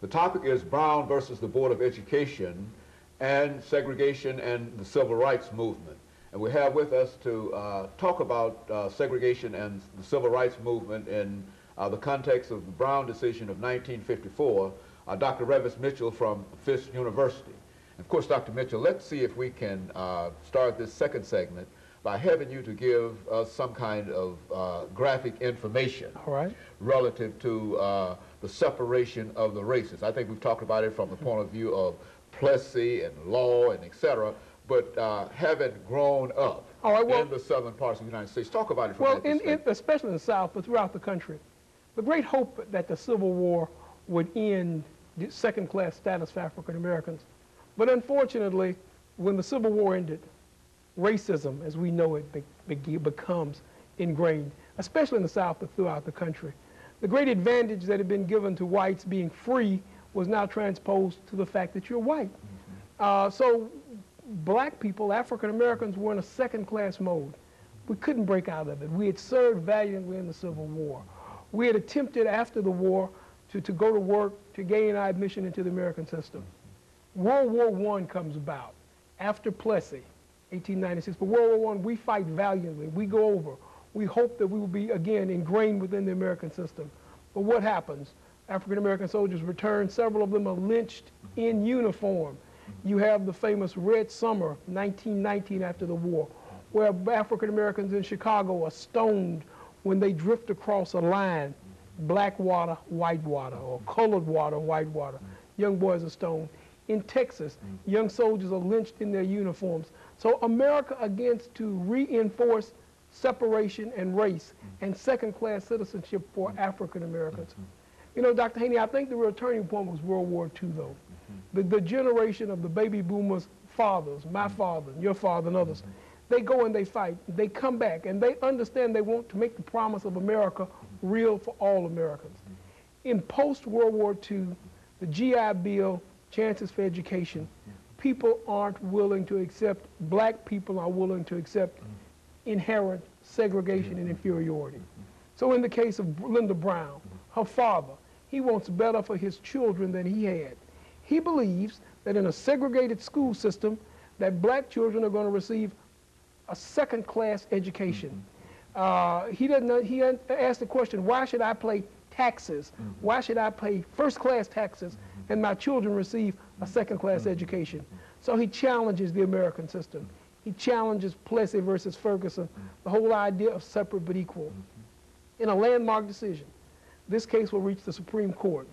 The topic is Brown versus the Board of Education and segregation and the Civil Rights Movement. And we have with us to talk about segregation and the Civil Rights Movement in the context of the Brown decision of 1954, Dr. RMitchell from Fisk University. Of course, Dr. Mitchell, let's see if we can start this second segment by having you to give us some kind of graphic information relative to the separation of the races. I think we've talked about it from the point of view of Plessy and law and et cetera, but having grown up in the southern parts of the United States, talk about it from that perspective. Especially in the South, but throughout the country. The great hope that the Civil War would end the second-class status for African Americans. But unfortunately, when the Civil War ended, racism, as we know it, becomes ingrained, especially in the South, but throughout the country. The great advantage that had been given to whites being free was now transposed to the fact that you're white. So black people, African Americans, were in a second-class mode. We couldn't break out of it. We had served valiantly in the Civil War. We had attempted after the war to go to work to gain our admission into the American system. World War I comes about after Plessy, 1896. But World War I, we fight valiantly. We go over. We hope that we will be, again, ingrained within the American system. But what happens? African-American soldiers return. Several of them are lynched in uniform. You have the famous Red Summer, 1919, after the war, where African-Americans in Chicago are stoned when they drift across a line, black water, white water, or colored water, white water. Young boys are stoned. In Texas, young soldiers are lynched in their uniforms. So America begins to reinforce separation and race and second-class citizenship for African Americans. You know, Dr. Haney, I think the real turning point was World War II, though. The generation of the baby boomers' fathers, my father, your father, and others, they go and they fight. They come back, and they understand they want to make the promise of America real for all Americans. In post-World War II, the GI Bill, chances for education, people aren't willing to accept, black people are willing to accept inherent segregation and inferiority. So in the case of Linda Brown, her father, he wants better for his children than he had. He believes that in a segregated school system, that black children are going to receive a second-class education. He asked the question, why should I pay taxes? Why should I pay first-class taxes and my children receive a second-class education? So he challenges the American system. He challenges Plessy versus Ferguson, the whole idea of separate but equal. In a landmark decision, this case will reach the Supreme Court.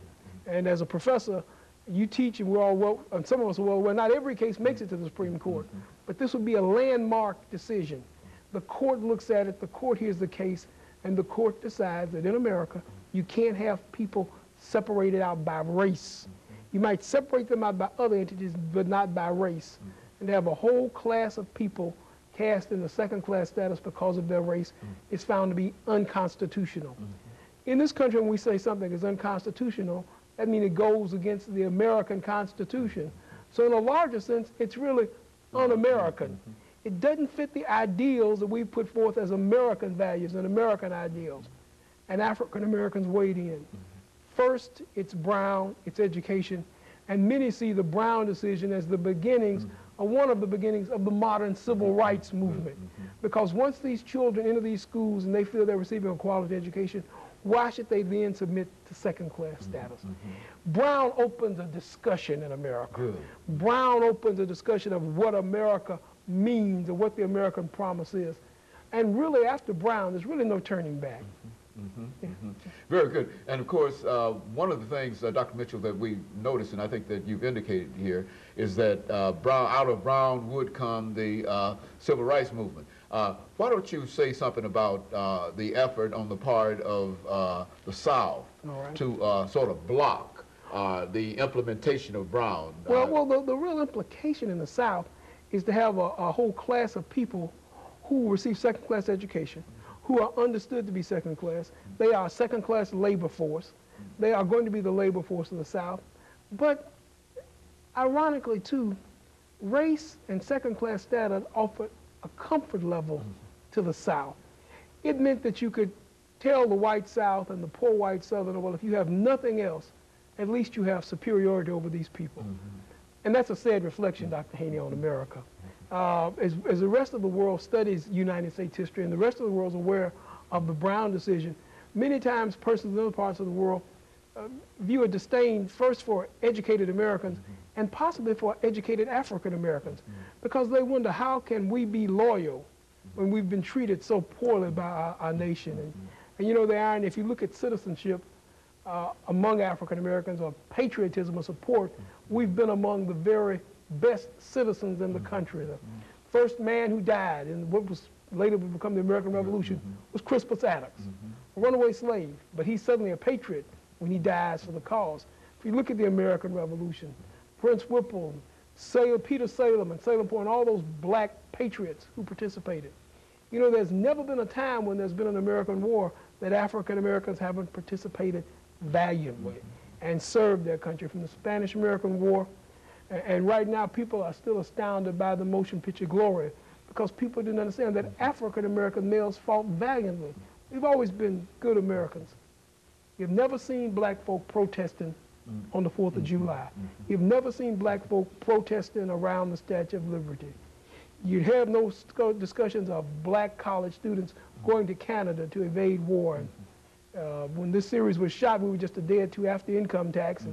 And as a professor, you teach, and we're all well, and some of us are well, not every case makes it to the Supreme Court, but this would be a landmark decision. The court looks at it, the court hears the case, and the court decides that in America, you can't have people separated out by race. You might separate them out by other entities, but not by race. And to have a whole class of people cast in the second-class status because of their race is found to be unconstitutional. In this country, when we say something is unconstitutional, that means it goes against the American Constitution. So in a larger sense, it's really un-American. It doesn't fit the ideals that we put forth as American values and American ideals. And African Americans weighed in. First, it's Brown, it's education, and many see the Brown decision as the beginnings, or one of the beginnings of the modern civil rights movement. Because once these children enter these schools and they feel they're receiving a quality education, why should they then submit to second-class status? Brown opens a discussion in America. Brown opens a discussion of what America means and what the American promise is. And really, after Brown, there's really no turning back. Very good. And of course, one of the things, Dr. Mitchell, that we noticed, and I think that you've indicated here, is that out of Brown would come the Civil Rights Movement. Why don't you say something about the effort on the part of the South to sort of block the implementation of Brown? Well, the real implication in the South is to have a whole class of people who receive second-class education, who are understood to be second class. They are a second-class labor force. They are going to be the labor force of the South. But ironically, too, race and second-class status offered a comfort level to the South. It meant that you could tell the white South and the poor white Southerner, well, if you have nothing else, at least you have superiority over these people. And that's a sad reflection, Dr. Haney, on America. As the rest of the world studies United States history and the rest of the world is aware of the Brown decision, many times persons in other parts of the world view a disdain first for educated Americans and possibly for educated African Americans, because they wonder, how can we be loyal when we've been treated so poorly by our nation? And you know, the irony, if you look at citizenship among African Americans, or patriotism or support, we've been among the very best citizens in the country. The first man who died in what was later would become the American Revolution was Crispus Attucks, a runaway slave, but he's suddenly a patriot when he dies for the cause. If you look at the American Revolution, Prince Whipple, Peter Salem and Salem Point, all those black patriots who participated. You know, there's never been a time when there's been an American war that African Americans haven't participated valiantly and served their country, from the Spanish-American War. And right now, people are still astounded by the motion picture Glory, because people didn't understand that African American males fought valiantly. We've always been good Americans. You've never seen black folk protesting on the 4th of July. You've never seen black folk protesting around the Statue of Liberty. You'd have no discussions of black college students going to Canada to evade war. When this series was shot, we were just a day or two after income tax,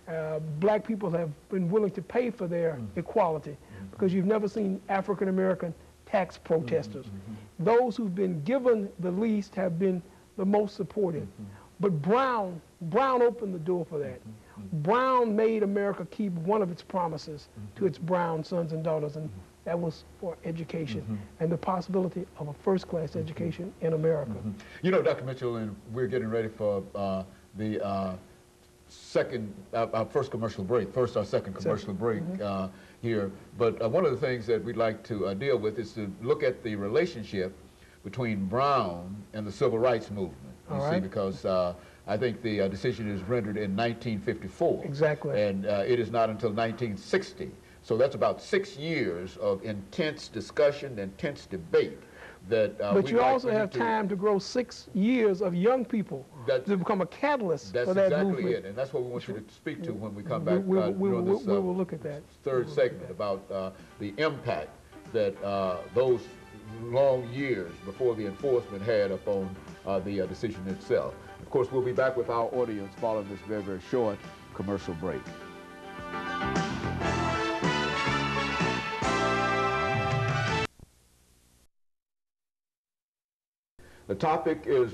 and black people have been willing to pay for their equality, because you've never seen African American tax protesters. Those who've been given the least have been the most supported. But Brown opened the door for that. Brown made America keep one of its promises to its brown sons and daughters, and that was for education and the possibility of a first-class education in America. You know, Dr. Mitchell, and we're getting ready for the first commercial break, our second commercial break here. But one of the things that we'd like to deal with is to look at the relationship between Brown and the Civil Rights Movement. You see, because I think the decision is rendered in 1954. Exactly. And it is not until 1960. So that's about 6 years of intense discussion, intense debate. But you also have time to grow 6 years of young people to become a catalyst for that movement. That's exactly it, and that's what we want you to speak to when we come back. We will look at that. Third segment about the impact that those long years before the enforcement had upon the decision itself. Of course, we'll be back with our audience following this very, very short commercial break. The topic is